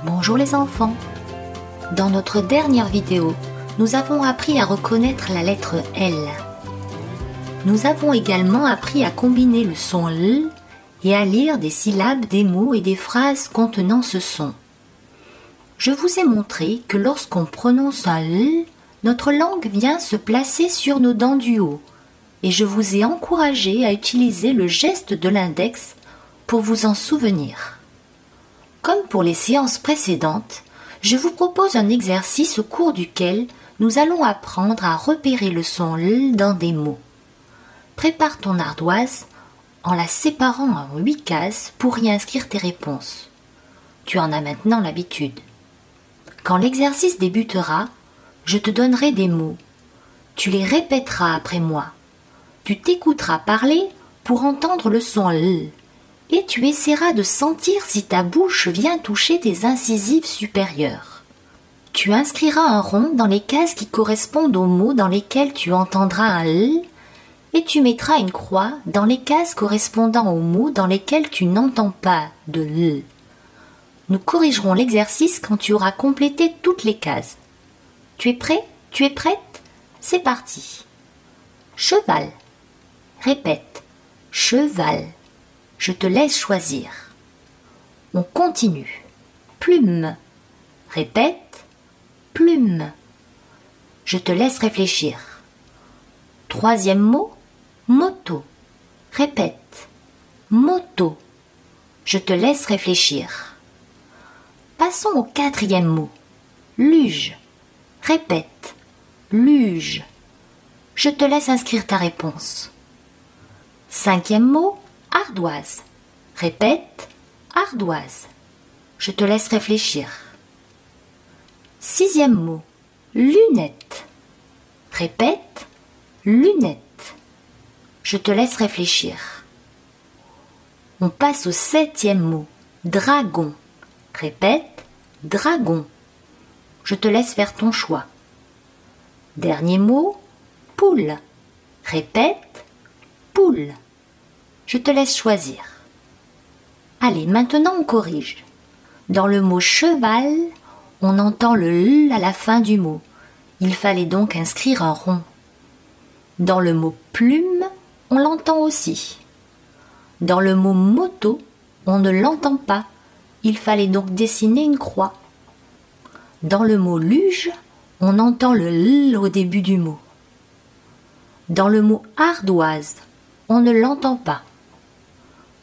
Bonjour les enfants. Dans notre dernière vidéo, nous avons appris à reconnaître la lettre L. Nous avons également appris à combiner le son L et à lire des syllabes, des mots et des phrases contenant ce son. Je vous ai montré que lorsqu'on prononce un L, notre langue vient se placer sur nos dents du haut et je vous ai encouragé à utiliser le geste de l'index pour vous en souvenir. Comme pour les séances précédentes, je vous propose un exercice au cours duquel nous allons apprendre à repérer le son L dans des mots. Prépare ton ardoise en la séparant en 8 cases pour y inscrire tes réponses. Tu en as maintenant l'habitude. Quand l'exercice débutera, je te donnerai des mots. Tu les répéteras après moi. Tu t'écouteras parler pour entendre le son L. Et tu essaieras de sentir si ta bouche vient toucher tes incisives supérieures. Tu inscriras un rond dans les cases qui correspondent aux mots dans lesquels tu entendras un L et tu mettras une croix dans les cases correspondant aux mots dans lesquels tu n'entends pas de L. Nous corrigerons l'exercice quand tu auras complété toutes les cases. Tu es prêt? Tu es prête? C'est parti. Cheval. Répète. Cheval. Je te laisse choisir. On continue. Plume. Répète. Plume. Je te laisse réfléchir. Troisième mot. Moto. Répète. Moto. Je te laisse réfléchir. Passons au quatrième mot. Luge. Répète. Luge. Je te laisse inscrire ta réponse. Cinquième mot. Ardoise. Répète, ardoise. Je te laisse réfléchir. Sixième mot, lunette. Répète, lunette. Je te laisse réfléchir. On passe au septième mot, dragon. Répète, dragon. Je te laisse faire ton choix. Dernier mot, poule. Répète, poule. Je te laisse choisir. Allez, maintenant on corrige. Dans le mot cheval, on entend le L à la fin du mot. Il fallait donc inscrire un rond. Dans le mot plume, on l'entend aussi. Dans le mot moto, on ne l'entend pas. Il fallait donc dessiner une croix. Dans le mot luge, on entend le L au début du mot. Dans le mot ardoise, on ne l'entend pas.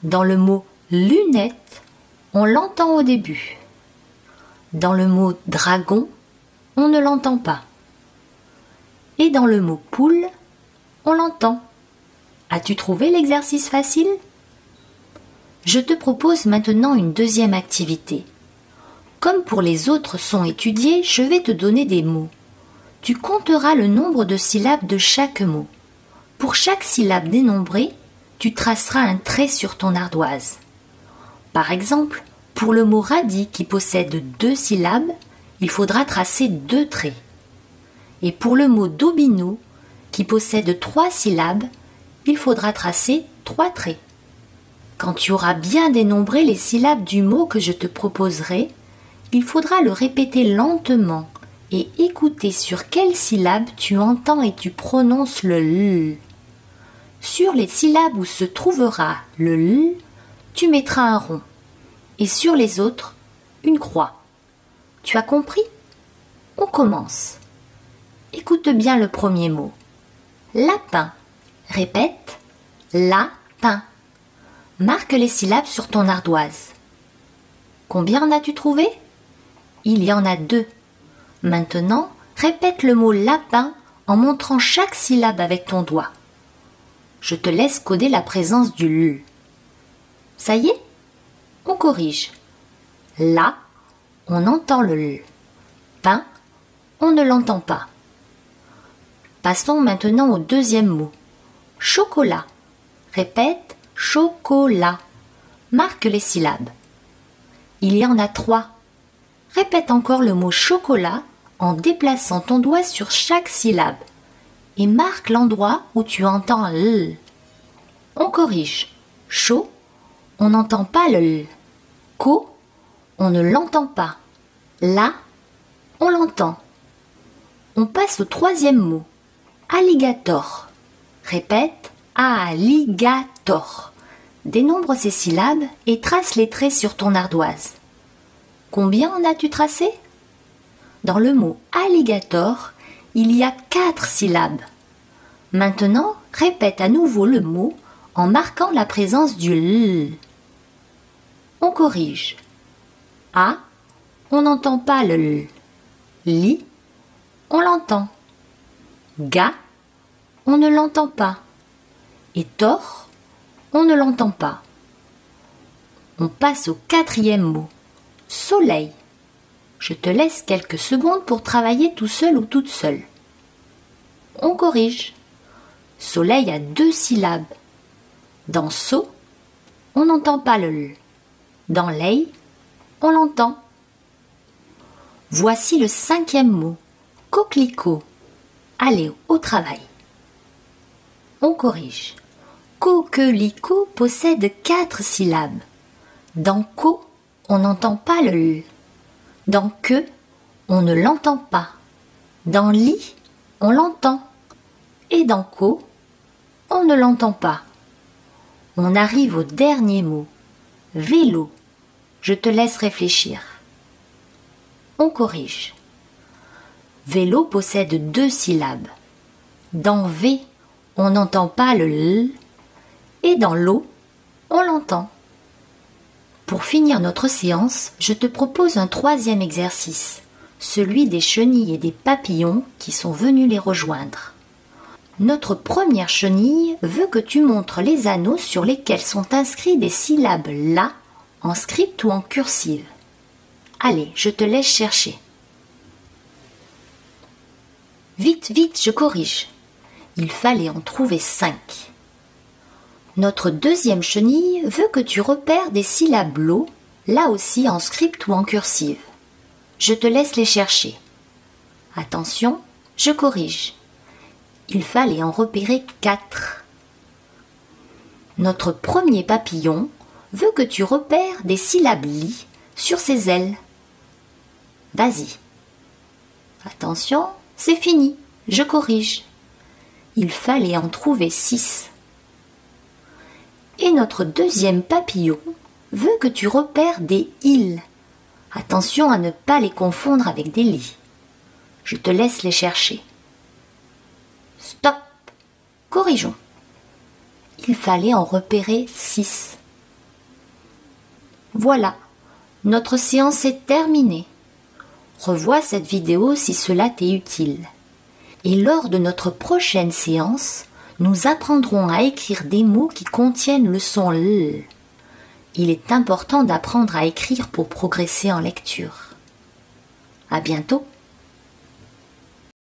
Dans le mot lunette, on l'entend au début. Dans le mot dragon, on ne l'entend pas. Et dans le mot poule, on l'entend. As-tu trouvé l'exercice facile? Je te propose maintenant une deuxième activité. Comme pour les autres sons étudiés, je vais te donner des mots. Tu compteras le nombre de syllabes de chaque mot. Pour chaque syllabe dénombrée, tu traceras un trait sur ton ardoise. Par exemple, pour le mot radis qui possède 2 syllabes, il faudra tracer 2 traits. Et pour le mot dobino qui possède 3 syllabes, il faudra tracer 3 traits. Quand tu auras bien dénombré les syllabes du mot que je te proposerai, il faudra le répéter lentement et écouter sur quelle syllabe tu entends et tu prononces le L. Sur les syllabes où se trouvera le L, tu mettras un rond. Et sur les autres, une croix. Tu as compris? On commence. Écoute bien le premier mot. Lapin. Répète. Lapin. Marque les syllabes sur ton ardoise. Combien en as-tu trouvé? Il y en a 2. Maintenant, répète le mot lapin en montrant chaque syllabe avec ton doigt. Je te laisse coder la présence du L. Ça y est? On corrige. Là, on entend le L. Pain, on ne l'entend pas. Passons maintenant au deuxième mot. Chocolat. Répète, chocolat. Marque les syllabes. Il y en a 3. Répète encore le mot chocolat en déplaçant ton doigt sur chaque syllabe. Et marque l'endroit où tu entends L. On corrige. Chaud, on n'entend pas le L. Co, on ne l'entend pas. Là, on l'entend. On passe au troisième mot. Alligator. Répète, alligator. Dénombre ces syllabes et trace les traits sur ton ardoise. Combien en as-tu tracé? Dans le mot alligator, il y a 4 syllabes. Maintenant, répète à nouveau le mot en marquant la présence du L. On corrige. A, on n'entend pas le L. Li, on l'entend. Ga, on ne l'entend pas. Et tor, on ne l'entend pas. On passe au 4e mot. Soleil. Je te laisse quelques secondes pour travailler tout seul ou toute seule. On corrige. Soleil a 2 syllabes. Dans so, on n'entend pas le L. Dans lei, on l'entend. Voici le 5e mot. Coquelicot. Allez au travail. On corrige. Coquelicot possède 4 syllabes. Dans co, on n'entend pas le L. Dans que, on ne l'entend pas. Dans li, on l'entend. Et dans co, on ne l'entend pas. On arrive au dernier mot. Vélo. Je te laisse réfléchir. On corrige. Vélo possède 2 syllabes. Dans V, on n'entend pas le L. Et dans l'eau, on l'entend. Pour finir notre séance, je te propose un 3e exercice, celui des chenilles et des papillons qui sont venus les rejoindre. Notre première chenille veut que tu montres les anneaux sur lesquels sont inscrits des syllabes la en script ou en cursive. Allez, je te laisse chercher. Vite, vite, je corrige. Il fallait en trouver 5. Notre 2e chenille veut que tu repères des syllabes lo, là aussi en script ou en cursive. Je te laisse les chercher. Attention, je corrige. Il fallait en repérer 4. Notre premier papillon veut que tu repères des syllabes li sur ses ailes. Vas-y. Attention, c'est fini, je corrige. Il fallait en trouver 6. Et notre 2e papillon veut que tu repères des îles. Attention à ne pas les confondre avec des lits. Je te laisse les chercher. Stop! Corrigeons. Il fallait en repérer 6. Voilà, notre séance est terminée. Revois cette vidéo si cela t'est utile. Et lors de notre prochaine séance, nous apprendrons à écrire des mots qui contiennent le son L. Il est important d'apprendre à écrire pour progresser en lecture. À bientôt!